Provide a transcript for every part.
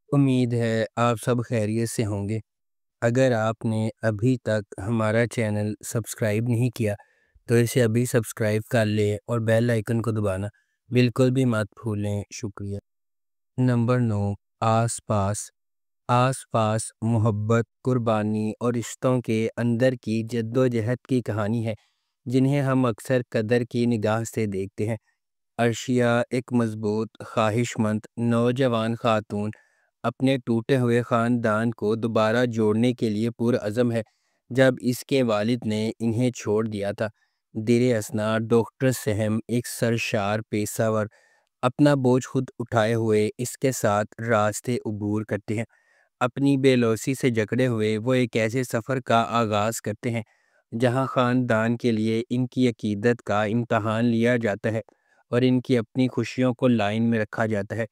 امید ہے آپ سب خیریت سے ہوں گے۔ اگر آپ نے ابھی تک ہمارا چینل سبسکرائب نہیں کیا تو اسے ابھی سبسکرائب کر لیں اور بیل آئیکن کو دبانا بالکل بھی مت بھولیں۔ شکریہ۔ نمبر 9، آس پاس۔ آس پاس محبت، قربانی اور رشتوں کے اندر کی جد و جہد کی کہانی ہے جنہیں ہم اکثر قدر کی نگاہ سے دیکھتے ہیں۔ عرشیہ ایک مضبوط، خواہش مند نوجوان خاتون اپنے ٹوٹے ہوئے خاندان کو دوبارہ جوڑنے کے لیے پرعزم ہے۔ جب اس کے والد نے انہیں چھوڑ دیا تھا، دیر اثنا ڈاکٹر سہم ایک سرشار پیشہ ور اپنا بوجھ خود اٹھائے ہوئے اس کے ساتھ راستے عبور کرتے ہیں۔ اپنی بے لوثی سے جکڑے ہوئے وہ ایک ایسے سفر کا آغاز کرتے ہیں جہاں خاندان کے لیے ان کی عقیدت کا امتحان لیا جاتا ہے اور ان کی اپنی خوشیوں کو لائن میں رکھا جاتا ہے۔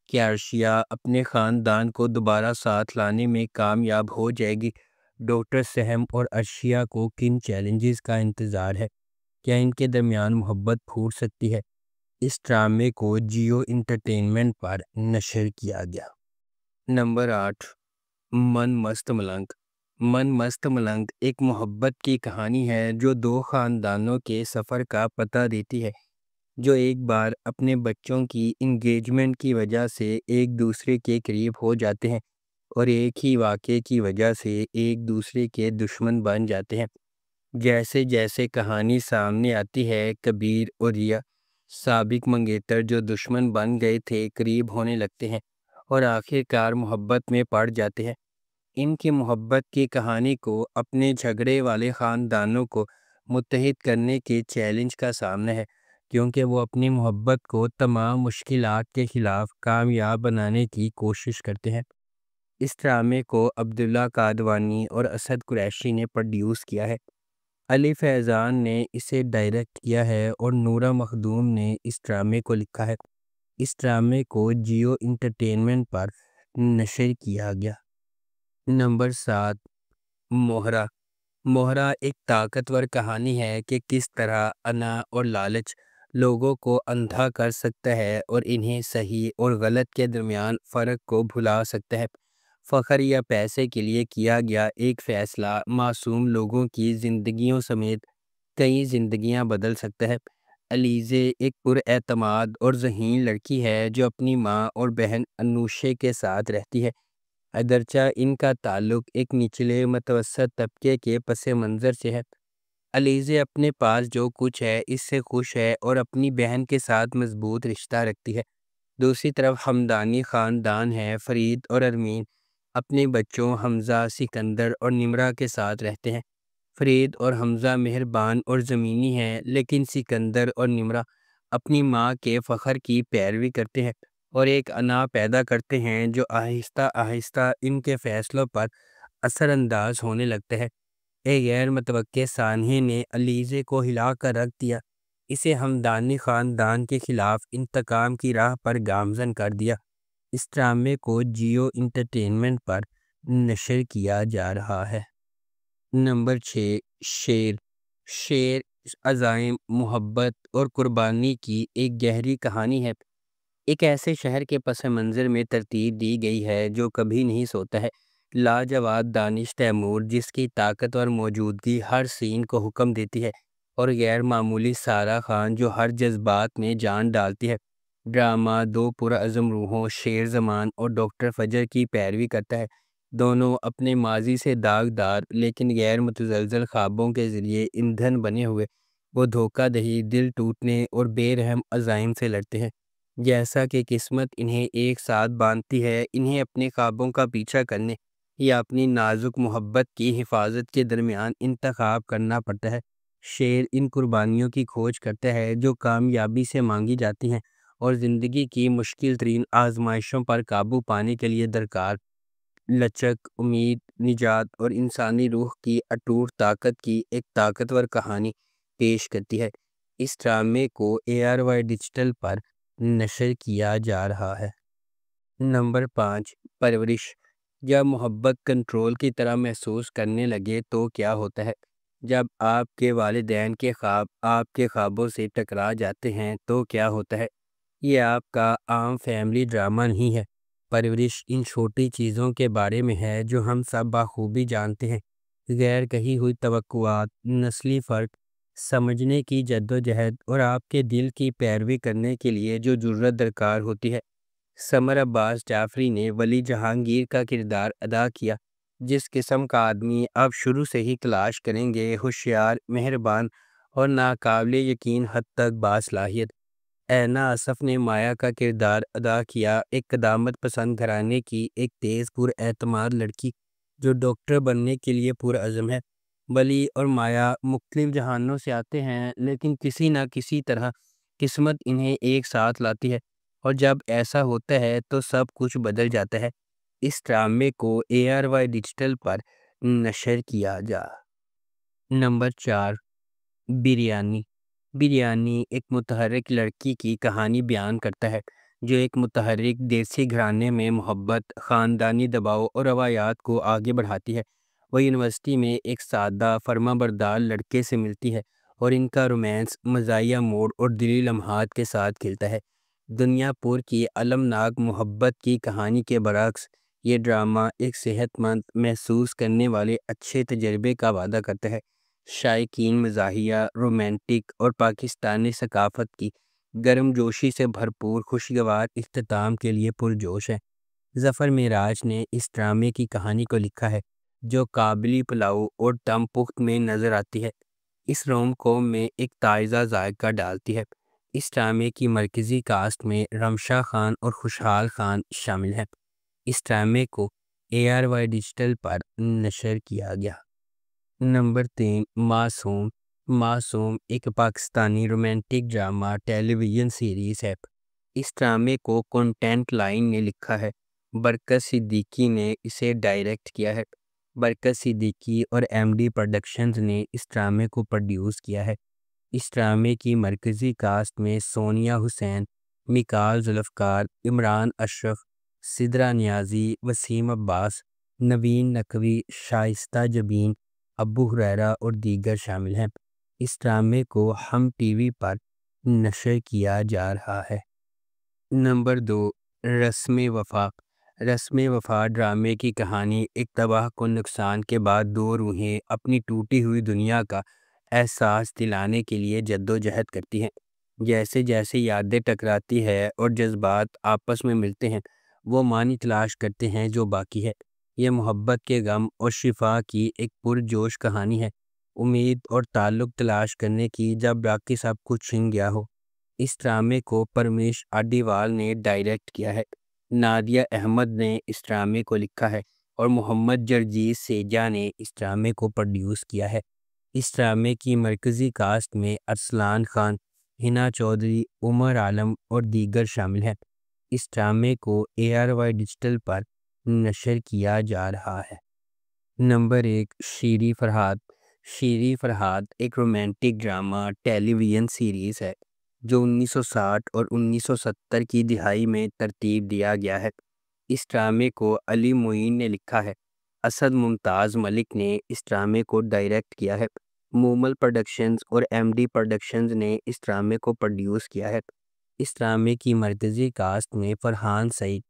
کیا عرشیہ اپنے خاندان کو دوبارہ ساتھ لانے میں کامیاب ہو جائے گی؟ ڈاکٹر سہم اور عرشیہ کو کن چیلنجز کا انتظار ہے؟ کیا ان کے درمیان محبت پھوٹ سکتی ہے؟ اس ڈرامے کو جیو انٹرٹینمنٹ پر نشر کیا گیا۔ نمبر 8، من مست ملنگ۔ من مست ملنگ ایک محبت کی کہانی ہے جو دو خاندانوں کے سفر کا پتہ دیتی ہے جو ایک بار اپنے بچوں کی انگیجمنٹ کی وجہ سے ایک دوسرے کے قریب ہو جاتے ہیں اور ایک ہی واقعے کی وجہ سے ایک دوسرے کے دشمن بن جاتے ہیں۔ جیسے جیسے کہانی سامنے آتی ہے، کبیر اور ریا، سابق منگیتر جو دشمن بن گئے تھے، قریب ہونے لگتے ہیں اور آخر کار محبت میں پڑ جاتے ہیں۔ ان کی محبت کی کہانی کو اپنے جھگڑے والے خاندانوں کو متحد کرنے کے چیلنج کا سامنا ہے، کیونکہ وہ اپنی محبت کو تمام مشکلات کے خلاف کامیاب بنانے کی کوشش کرتے ہیں۔ اس ڈرامے کو عبداللہ قادوانی اور اسد قریشی نے پروڈیوس کیا ہے۔ علی فیضان نے اسے ڈائریکٹ کیا ہے اور نورہ مخدوم نے اس ڈرامے کو لکھا ہے۔ اس ڈرامے کو جیو انٹرٹینمنٹ پر نشر کیا گیا۔ نمبر 7، موہرا۔ موہرا ایک طاقتور کہانی ہے کہ کس طرح انا اور لالچ لوگوں کو اندھا کر سکتا ہے اور انہیں صحیح اور غلط کے درمیان فرق کو بھلا سکتا ہے۔ فخر یا پیسے کے لیے کیا گیا ایک فیصلہ معصوم لوگوں کی زندگیوں سمیت کئی زندگیاں بدل سکتا ہے۔ علیزے ایک پراعتماد اور ذہین لڑکی ہے جو اپنی ماں اور بہن انوشے کے ساتھ رہتی ہے، اگرچہ ان کا تعلق ایک نچلے متوسط طبقے کے پس منظر سے ہے۔ علیزے اپنے پاس جو کچھ ہے اس سے خوش ہے اور اپنی بہن کے ساتھ مضبوط رشتہ رکھتی ہے۔ دوسری طرف ہمدانی خاندان ہے۔ فرید اور ارمین اپنے بچوں حمزہ، سکندر اور نمرہ کے ساتھ رہتے ہیں۔ فرید اور حمزہ مہربان اور زمینی ہیں، لیکن سکندر اور نمرہ اپنی ماں کے فخر کی پیروی کرتے ہیں اور ایک انا پیدا کرتے ہیں جو آہستہ آہستہ ان کے فیصلوں پر اثر انداز ہونے لگتا ہے۔ ایک غیر متوقع سانحے نے علیزے کو ہلا کر رکھ دیا، اسے ہمدانی خاندان کے خلاف انتقام کی راہ پر گامزن کر دیا۔ اس ڈرامے کو جیو انٹرٹینمنٹ پر نشر کیا جا رہا ہے۔ نمبر 6، شیر۔ شیر عزائم، محبت اور قربانی کی ایک گہری کہانی ہے۔ ایک ایسے شہر کے پس منظر میں ترتیب دی گئی ہے جو کبھی نہیں سوتا ہے۔ لاجواب دانش تیمور جس کی طاقت اور موجودگی ہر سین کو حکم دیتی ہے، اور غیر معمولی سارہ خان جو ہر جذبات میں جان ڈالتی ہے۔ ڈرامہ دو پرعزم روحوں شیر زمان اور ڈاکٹر فجر کی پیروی کرتا ہے۔ دونوں اپنے ماضی سے داغدار لیکن غیر متزلزل خوابوں کے ذریعے ایندھن بنے ہوئے وہ دھوکہ دہی، دل ٹوٹنے اور بے رحم عزائم سے لڑتے ہیں۔ جیسا کہ قسمت انہیں ایک ساتھ باندھتی ہے، انہیں اپنے خوابوں کا پیچھا کرنے یا اپنی نازک محبت کی حفاظت کے درمیان انتخاب کرنا پڑتا ہے۔ شیر ان قربانیوں کی کھوج کرتا ہے جو کامیابی سے مانگی جاتی ہیں اور زندگی کی مشکل ترین آزمائشوں پر قابو پانے کے لیے درکار لچک، امید، نجات اور انسانی روح کی اٹوٹ طاقت کی ایک طاقتور کہانی پیش کرتی ہے۔ اس ڈرامے کو ARY ڈیجیٹل پر نشر کیا جا رہا ہے۔ نمبر 5، پرورش۔ جب محبت کنٹرول کی طرح محسوس کرنے لگے تو کیا ہوتا ہے؟ جب آپ کے والدین کے خواب آپ کے خوابوں سے ٹکرا جاتے ہیں تو کیا ہوتا ہے؟ یہ آپ کا عام فیملی ڈرامہ نہیں ہے، پرورش ان چھوٹی چیزوں کے بارے میں ہے جو ہم سب بخوبی جانتے ہیں۔ غیر کہی ہوئی توقعات، نسلی فرق، سمجھنے کی جدوجہد اور آپ کے دل کی پیروی کرنے کے لیے جو جرت درکار ہوتی ہے۔ سمر عباس جعفری نے ولی جہانگیر کا کردار ادا کیا۔ جس قسم کا آدمی آپ شروع سے ہی تلاش کریں گے، ہوشیار، مہربان اور ناقابل یقین حد تک باصلاحیت۔ اینا آصف نے مایا کا کردار ادا کیا، ایک قدامت پسند گھرانے کی ایک تیز پر اعتماد لڑکی جو ڈاکٹر بننے کے لیے پرعزم ہے۔ ولی اور مایا مختلف جہانوں سے آتے ہیں، لیکن کسی نہ کسی طرح قسمت انہیں ایک ساتھ لاتی ہے، اور جب ایسا ہوتا ہے تو سب کچھ بدل جاتا ہے۔ اس ڈرامے کو ARY ڈیجیٹل پر نشر کیا جا۔ نمبر 4، بریانی۔ بریانی ایک متحرک لڑکی کی کہانی بیان کرتا ہے جو ایک متحرک دیسی گھرانے میں محبت، خاندانی دباؤ اور روایات کو آگے بڑھاتی ہے۔ وہ یونیورسٹی میں ایک سادہ، فرمانبردار لڑکے سے ملتی ہے اور ان کا رومانس مزاحیہ موڑ اور دلی لمحات کے ساتھ کھلتا ہے۔ دنیا پور کی المناک محبت کی کہانی کے برعکس، یہ ڈرامہ ایک صحت مند، محسوس کرنے والے اچھے تجربے کا وعدہ کرتا ہے۔ شائقین مزاحیہ، رومانٹک اور پاکستانی ثقافت کی گرم جوشی سے بھرپور خوشگوار اختتام کے لیے پرجوش ہے۔ ظفر معراج نے اس ڈرامے کی کہانی کو لکھا ہے جو قابلی پلاؤ اور دم پخت میں نظر آتی ہے، اس روم کوم میں ایک تازہ ذائقہ ڈالتی ہے۔ اس ڈرامے کی مرکزی کاسٹ میں رمشا خان اور خوشحال خان شامل ہیں۔ اس ڈرامے کو ARY ڈیجیٹل پر نشر کیا گیا۔ نمبر 3، معصوم۔ معصوم ایک پاکستانی رومانٹک ڈرامہ ٹیلی ویژن سیریز ہے۔ اس ڈرامے کو کنٹینٹ لائن نے لکھا ہے، برکت صدیقی نے اسے ڈائریکٹ کیا ہے۔ برکت صدیقی اور MD پروڈکشنز نے اس ڈرامے کو پروڈیوس کیا ہے۔ اس ڈرامے کی مرکزی کاسٹ میں سونیا حسین، میکال ذوالفقار، عمران اشرف، سدرا نیازی، وسیم عباس، نوین نقوی، شائستہ جبین، ابو ہریرہ اور دیگر شامل ہیں۔ اس ڈرامے کو ہم ٹی وی پر نشر کیا جا رہا ہے۔ نمبر 2، رسم وفا۔ رسم وفا ڈرامے کی کہانی ایک تباہ کن نقصان کے بعد دو روحیں اپنی ٹوٹی ہوئی دنیا کا احساس دلانے کے لیے جدوجہد کرتی ہیں۔ جیسے جیسے یادیں ٹکراتی ہے اور جذبات آپس میں ملتے ہیں، وہ معنی تلاش کرتے ہیں جو باقی ہے۔ یہ محبت کے غم اور شفا کی ایک پرجوش کہانی ہے، امید اور تعلق تلاش کرنے کی جب باقی سب کچھ چھن گیا ہو۔ اس ڈرامے کو پرمیش آڈیوال نے ڈائریکٹ کیا ہے۔ نادیہ احمد نے اس ڈرامے کو لکھا ہے اور محمد جرجیز سیجا نے اس ڈرامے کو پروڈیوس کیا ہے۔ اس ڈرامے کی مرکزی کاسٹ میں ارسلان خان، ہنا چودھری، عمر عالم اور دیگر شامل ہیں۔ اس ڈرامے کو ARY ڈیجیٹل پر نشر کیا جا رہا ہے۔ نمبر 1، شیریں فرحات۔ شیریں فرحات ایک رومانٹک ڈرامہ ٹیلی ویژن سیریز ہے جو 1960 اور 1970 کی دہائی میں ترتیب دیا گیا ہے۔ اس ڈرامے کو علی معین نے لکھا ہے۔ اسد ممتاز ملک نے اس ڈرامے کو ڈائریکٹ کیا ہے۔ مومل پروڈکشنز اور MD پروڈکشنز نے اس ڈرامے کو پروڈیوس کیا ہے۔ اس ڈرامے کی مرکزی کاسٹ میں فرحان سعید،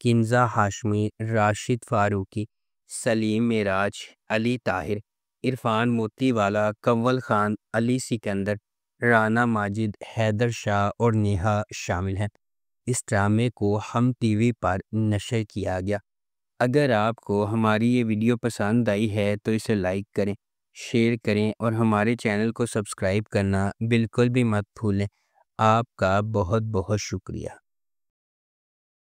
کنزہ ہاشمی، راشد فاروقی، سلیم معراج، علی طاہر، عرفان موتی والا، کنول خان، علی سکندر، رانا ماجد، حیدر شاہ اور نیہا شامل ہیں۔ اس ڈرامے کو ہم ٹی وی پر نشر کیا گیا۔ اگر آپ کو ہماری یہ ویڈیو پسند آئی ہے تو اسے لائک کریں، شیئر کریں اور ہمارے چینل کو سبسکرائب کرنا بالکل بھی مت بھولیں۔ آپ کا بہت بہت شکریہ۔